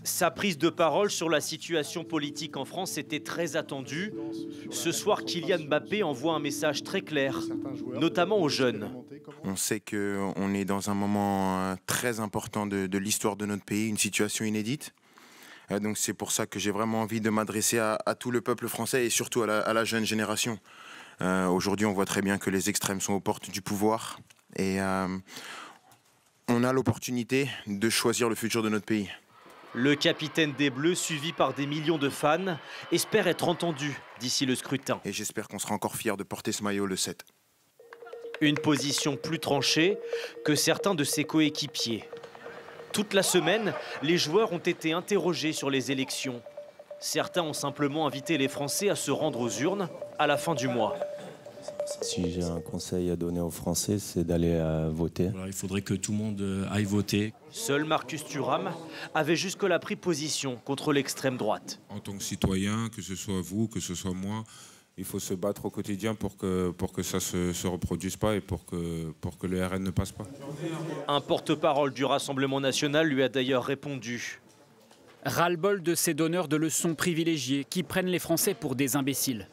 Sa prise de parole sur la situation politique en France était très attendue. Ce soir, Kylian Mbappé envoie un message très clair, notamment aux jeunes. On sait qu'on est dans un moment très important de l'histoire de notre pays, une situation inédite. Donc c'est pour ça que j'ai vraiment envie de m'adresser à tout le peuple français et surtout à la jeune génération. Aujourd'hui, on voit très bien que les extrêmes sont aux portes du pouvoir et on a l'opportunité de choisir le futur de notre pays. Le capitaine des Bleus, suivi par des millions de fans, espère être entendu d'ici le scrutin. Et j'espère qu'on sera encore fiers de porter ce maillot le 7. Une position plus tranchée que certains de ses coéquipiers. Toute la semaine, les joueurs ont été interrogés sur les élections. Certains ont simplement invité les Français à se rendre aux urnes à la fin du mois. Si j'ai un conseil à donner aux Français, c'est d'aller voter. Voilà, il faudrait que tout le monde aille voter. Seul Marcus Thuram avait jusque-là pris position contre l'extrême droite. En tant que citoyen, que ce soit vous, que ce soit moi, il faut se battre au quotidien pour que ça ne se reproduise pas et pour que le RN ne passe pas. Un porte-parole du Rassemblement national lui a d'ailleurs répondu. Ras-le-bol de ces donneurs de leçons privilégiés qui prennent les Français pour des imbéciles.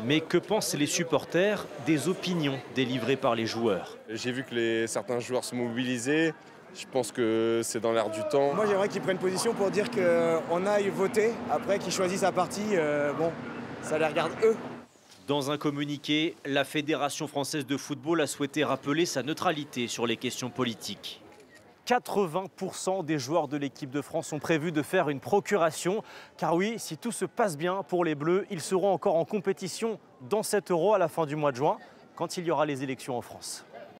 Mais que pensent les supporters des opinions délivrées par les joueurs? J'ai vu que certains joueurs se mobilisaient. Je pense que c'est dans l'air du temps. Moi, j'aimerais qu'ils prennent position pour dire qu'on aille voter. Après, qu'ils choisissent un parti, bon, ça les regarde eux. Dans un communiqué, la Fédération française de football a souhaité rappeler sa neutralité sur les questions politiques. 80% des joueurs de l'équipe de France ont prévu de faire une procuration. Car oui, si tout se passe bien pour les Bleus, ils seront encore en compétition dans cet Euro à la fin du mois de juin, quand il y aura les élections en France.